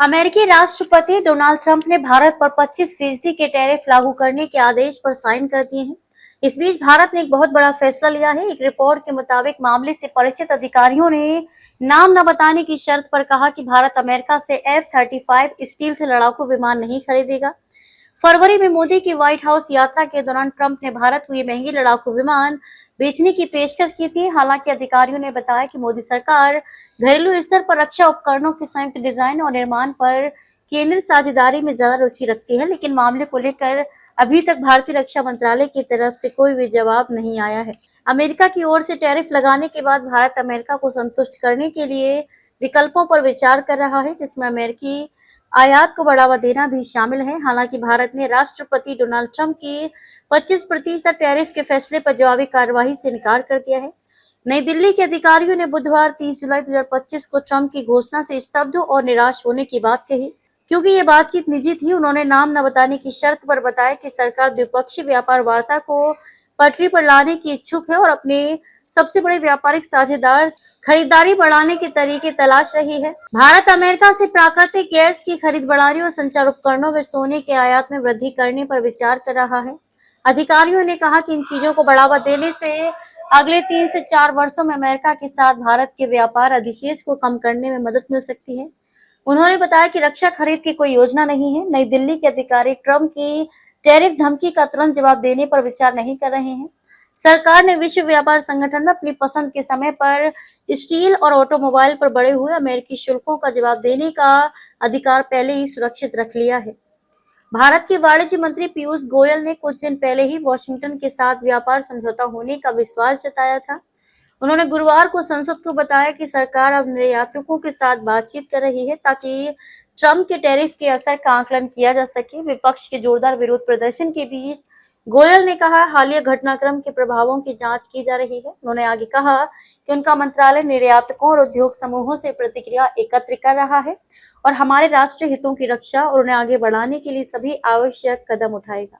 अमेरिकी राष्ट्रपति Donald Trump ने भारत पर 25% के टैरिफ लागू करने के आदेश पर साइन कर दिए हैं। इस बीच भारत ने एक बहुत बड़ा फैसला लिया है। एक रिपोर्ट के मुताबिक मामले से परिचित अधिकारियों ने नाम न बताने की शर्त पर कहा कि भारत अमेरिका से F-35 स्टील्थ लड़ाकू विमान नहीं खरीदेगा। फरवरी में मोदी की व्हाइट हाउस यात्रा के दौरान ट्रंप ने भारत को ये महंगी लड़ाकू विमान बेचने की पेशकश की थी। हालांकि अधिकारियों ने बताया कि मोदी सरकार घरेलू स्तर पर रक्षा उपकरणों के संयुक्त डिजाइन और निर्माण पर केंद्रीय साझेदारी में ज्यादा रुचि रखती है, लेकिन मामले को लेकर अभी तक भारतीय रक्षा मंत्रालय की तरफ से कोई भी जवाब नहीं आया है। अमेरिका की ओर से टैरिफ लगाने के बाद भारत अमेरिका को संतुष्ट करने के लिए विकल्पों पर विचार कर रहा है, जिसमें अमेरिकी आयात को बढ़ावा देना भी शामिल है। हालांकि भारत ने राष्ट्रपति डोनाल्ड ट्रंप की 25% टैरिफ के फैसले पर जवाबी कार्रवाई से इनकार कर दिया है। नई दिल्ली के अधिकारियों ने बुधवार 30 जुलाई 2025 को ट्रंप की घोषणा से स्तब्ध और निराश होने की बात कही। क्योंकि ये बातचीत निजी थी, उन्होंने नाम न बताने की शर्त पर बताया कि सरकार द्विपक्षीय व्यापार वार्ता को पटरी पर लाने की इच्छुक है और अपने सबसे बड़े व्यापारिक साझेदार खरीदारी बढ़ाने के तरीके तलाश रही है। भारत अमेरिका से प्राकृतिक गैस की खरीद बढ़ाने और संचार उपकरणों व सोने के आयात में वृद्धि करने पर विचार कर रहा है। अधिकारियों ने कहा कि इन चीजों को बढ़ावा देने से अगले 3 से 4 वर्षों में अमेरिका के साथ भारत के व्यापार अधिशेष को कम करने में मदद मिल सकती है। उन्होंने बताया कि रक्षा खरीद की कोई योजना नहीं है। नई दिल्ली के अधिकारी ट्रंप की टैरिफ धमकी का तुरंत जवाब देने पर विचार नहीं कर रहे हैं। सरकार ने विश्व व्यापार संगठन में अपनी पसंद के समय पर स्टील और ऑटोमोबाइल पर बढ़े हुए अमेरिकी शुल्कों का जवाब देने का अधिकार पहले ही सुरक्षित रख लिया है। भारत के वाणिज्य मंत्री पीयूष गोयल ने कुछ दिन पहले ही वॉशिंगटन के साथ व्यापार समझौता होने का विश्वास जताया था। उन्होंने गुरुवार को संसद को बताया कि सरकार अब निर्यातकों के साथ बातचीत कर रही है ताकि ट्रंप के टैरिफ के असर का आकलन किया जा सके। विपक्ष के जोरदार विरोध प्रदर्शन के बीच गोयल ने कहा, हालिया घटनाक्रम के प्रभावों की जांच की जा रही है। उन्होंने आगे कहा कि उनका मंत्रालय निर्यातकों और उद्योग समूहों से प्रतिक्रिया एकत्र कर रहा है और हमारे राष्ट्रीय हितों की रक्षा और उन्हें आगे बढ़ाने के लिए सभी आवश्यक कदम उठाएगा।